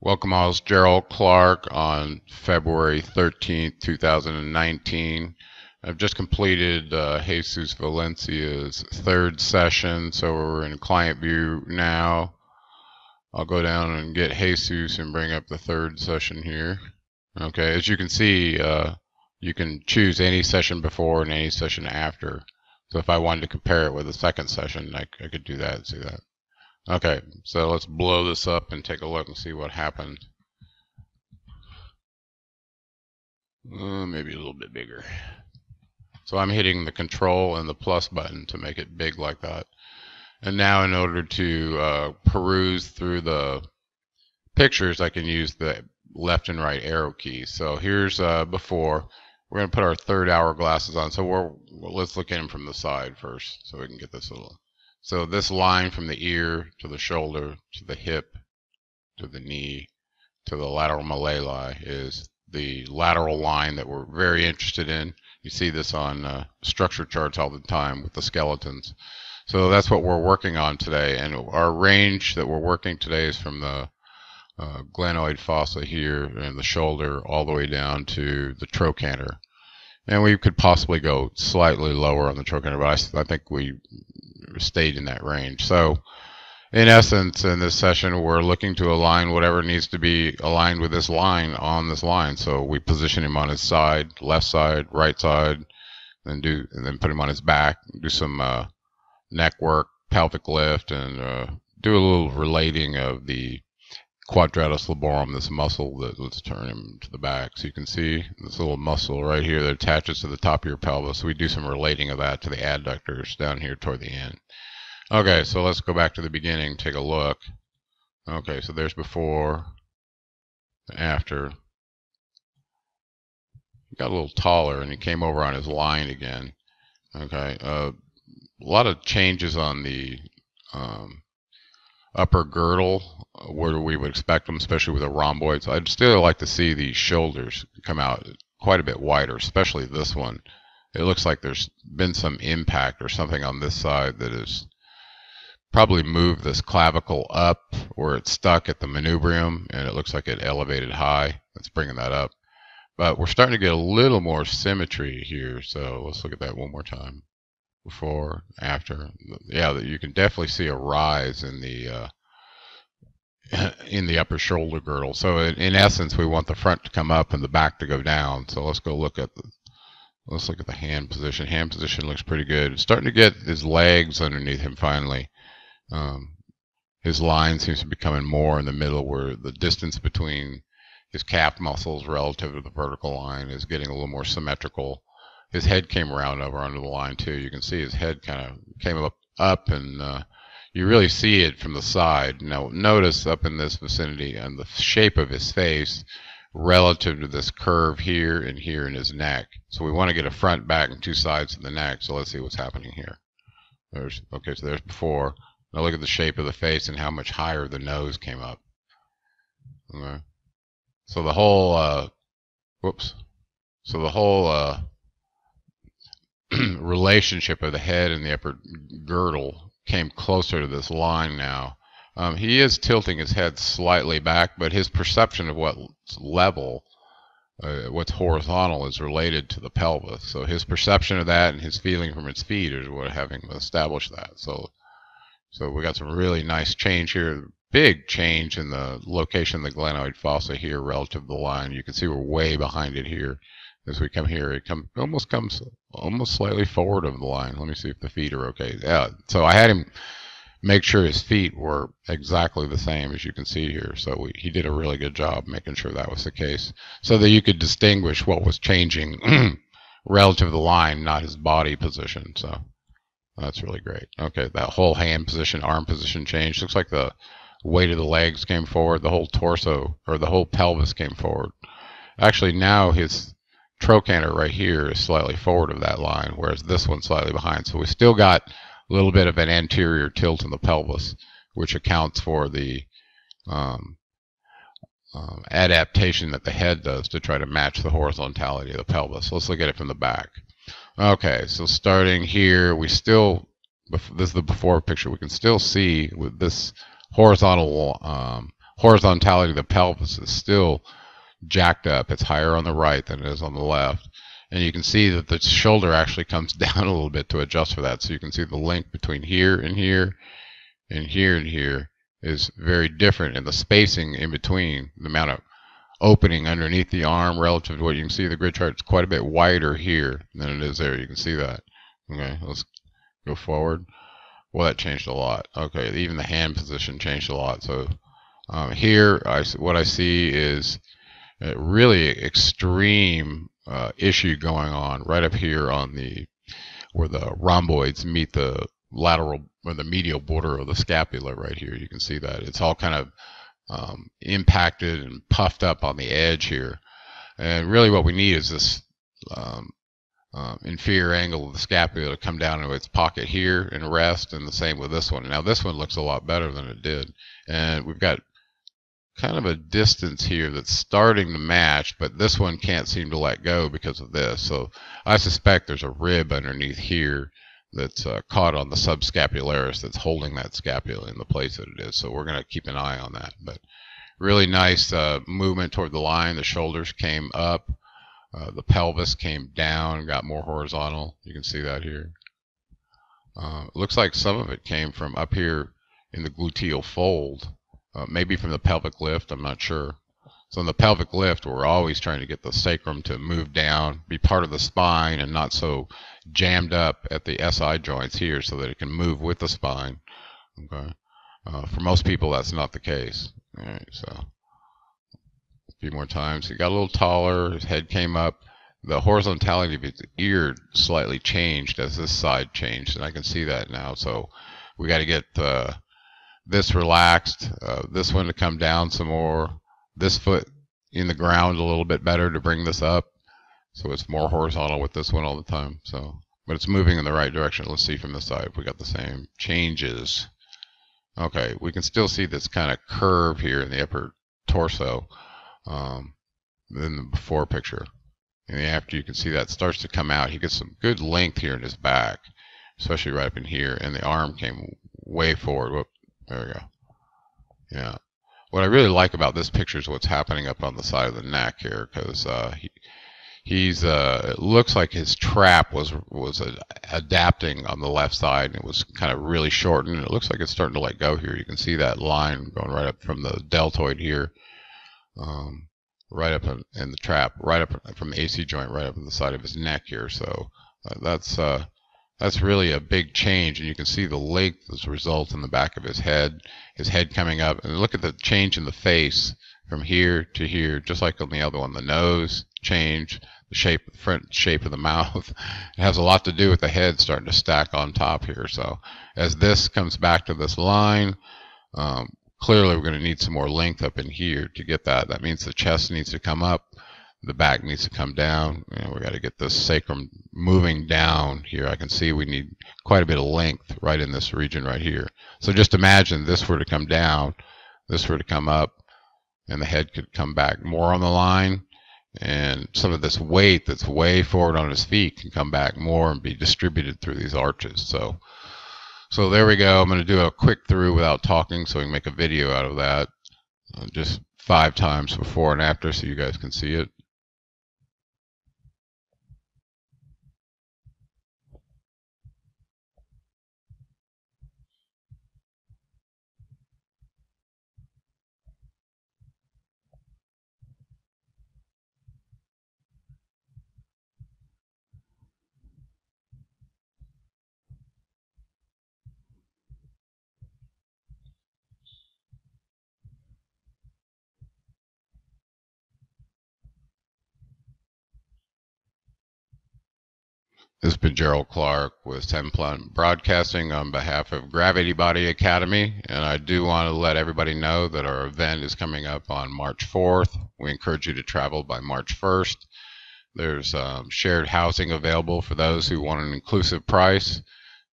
Welcome all, it's Gerald Clark on February 13th, 2019. I've just completed Jesus Valencia's third session, so we're in client view now. I'll go down and get Jesus and bring up the third session here. Okay, as you can see, you can choose any session before and any session after. So if I wanted to compare it with the second session, I could do that and see that. Okay, so let's blow this up and take a look and see what happened. Maybe a little bit bigger. So I'm hitting the control and the plus button to make it big like that. And now in order to peruse through the pictures, I can use the left and right arrow keys. So here's before. We're going to put our third hour glasses on. So let's look at them from the side first so we can get this little. So this line from the ear to the shoulder to the hip to the knee to the lateral malleoli is the lateral line that we're very interested in. You see this on structure charts all the time with the skeletons. So that's what we're working on today. And our range that we're working today is from the glenoid fossa here and the shoulder all the way down to the trochanter. And we could possibly go slightly lower on the trochanter, but I think we stayed in that range. So in essence, in this session, we're looking to align whatever needs to be aligned with this line on this line. So we position him on his side, left side, right side, and then put him on his back, do some neck work, pelvic lift, and do a little relating of the quadratus laborum, this muscle that let's turn him to the back. So you can see this little muscle right here that attaches to the top of your pelvis. So we do some relating of that to the adductors down here toward the end. Okay, so let's go back to the beginning, take a look. Okay, so there's before, after. He got a little taller and he came over on his line again. Okay, a lot of changes on the upper girdle where we would expect them, especially with a rhomboid. So I'd still like to see these shoulders come out quite a bit wider, especially this one. It looks like there's been some impact or something on this side that has probably moved this clavicle up where it's stuck at the manubrium, and it looks like it elevated high. That's bringing that up. But we're starting to get a little more symmetry here, so let's look at that one more time. Before, after. Yeah, you can definitely see a rise in the upper shoulder girdle. So in essence, we want the front to come up and the back to go down. So let's look at the hand position. Hand position looks pretty good. It's starting to get his legs underneath him finally. His line seems to be coming more in the middle, where the distance between his calf muscles relative to the vertical line is getting a little more symmetrical. His head came around over under the line too. You can see his head kind of came up and you really see it from the side. Now notice up in this vicinity and the shape of his face relative to this curve here and here in his neck. So we want to get a front, back, and two sides of the neck. So let's see what's happening here. Okay, so there's before. Now look at the shape of the face and how much higher the nose came up. Okay. So the whole relationship of the head and the upper girdle came closer to this line now. He is tilting his head slightly back, but his perception of what's level, what's horizontal, is related to the pelvis. So his perception of that and his feeling from his feet is what having established that. So we got some really nice change here. Big change in the location of the glenoid fossa here relative to the line. You can see we're way behind it here. As we come here, it almost comes slightly forward of the line. Let me see if the feet are okay. Yeah, so I had him make sure his feet were exactly the same, as you can see here. So he did a really good job making sure that was the case, so that you could distinguish what was changing relative to the line, not his body position. So that's really great. Okay, that whole hand position, arm position change. Looks like the weight of the legs came forward. The whole torso, or the whole pelvis, came forward. Actually, now his trochanter right here is slightly forward of that line, whereas this one's slightly behind. So we still got a little bit of an anterior tilt in the pelvis, which accounts for the adaptation that the head does to try to match the horizontality of the pelvis. Let's look at it from the back. Okay, so starting here, this is the before picture. We can still see with this horizontal horizontality of the pelvis is still jacked up. It's higher on the right than it is on the left. And you can see that the shoulder actually comes down a little bit to adjust for that. So you can see the length between here and here and here and here is very different. And the spacing in between, the amount of opening underneath the arm relative to what you can see in the grid chart, it's quite a bit wider here than it is there. You can see that. Okay, let's go forward. Well, that changed a lot. Okay, even the hand position changed a lot. So here, what I see is a really extreme issue going on right up here on where the rhomboids meet the lateral or the medial border of the scapula right here. You can see that it's all kind of impacted and puffed up on the edge here. And really what we need is this inferior angle of the scapula to come down into its pocket here and rest, and the same with this one. Now this one looks a lot better than it did, and we've got kind of a distance here that's starting to match, but this one can't seem to let go because of this. So I suspect there's a rib underneath here that's caught on the subscapularis that's holding that scapula in the place that it is. So we're going to keep an eye on that. But really nice movement toward the line. The shoulders came up. The pelvis came down and got more horizontal. You can see that here. It looks like some of it came from up here in the gluteal fold. Maybe from the pelvic lift, I'm not sure. So in the pelvic lift, we're always trying to get the sacrum to move down, be part of the spine, and not so jammed up at the SI joints here so that it can move with the spine. Okay. For most people, that's not the case. All right, so a few more times. He got a little taller. His head came up. The horizontality of his ear slightly changed as this side changed, and I can see that now. So we got to get this relaxed, this one to come down some more, this foot in the ground a little bit better to bring this up, so it's more horizontal with this one all the time. So, but it's moving in the right direction. Let's see from this side if we got the same changes. Okay, we can still see this kind of curve here in the upper torso in the before picture. And after, you can see that starts to come out. He gets some good length here in his back, especially right up in here, and the arm came way forward. Whoop. There we go. Yeah. What I really like about this picture is what's happening up on the side of the neck here, because it looks like his trap was adapting on the left side, and it was kind of really shortened. It looks like it's starting to let go here. You can see that line going right up from the deltoid here, right up in the trap, right up from the AC joint, right up on the side of his neck here. So that's really a big change, and you can see the length as a result in the back of his head coming up. And look at the change in the face from here to here, just like on the other one. The nose changed, the front shape of the mouth. It has a lot to do with the head starting to stack on top here. So as this comes back to this line, clearly we're going to need some more length up in here to get that. That means the chest needs to come up. The back needs to come down. We got to get this sacrum moving down here. I can see we need quite a bit of length right in this region right here. So just imagine this were to come down, this were to come up, and the head could come back more on the line, and some of this weight that's way forward on his feet can come back more and be distributed through these arches. So there we go. I'm going to do a quick through without talking so we can make a video out of that. Just 5 times before and after so you guys can see it. This has been Gerald Clark with Semplon Broadcasting on behalf of Gravity Body Academy, and I do want to let everybody know that our event is coming up on March 4th. We encourage you to travel by March 1st. There's shared housing available for those who want an inclusive price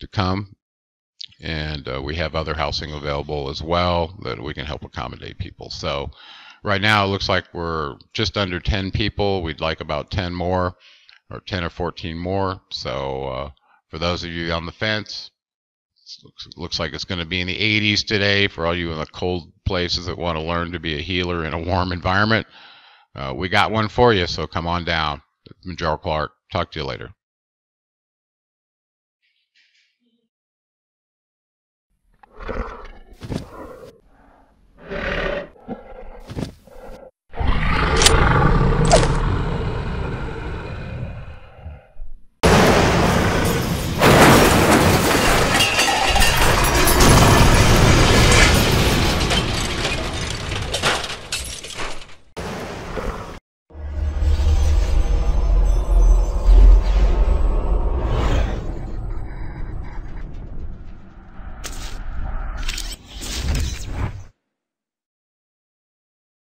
to come, and we have other housing available as well that we can help accommodate people. So right now it looks like we're just under 10 people. We'd like about 10 more, or 10 or 14 more. So for those of you on the fence, looks like it's going to be in the 80s today. For all you in the cold places that want to learn to be a healer in a warm environment, we got one for you, so come on down. I'm Gerald Clark. Talk to you later.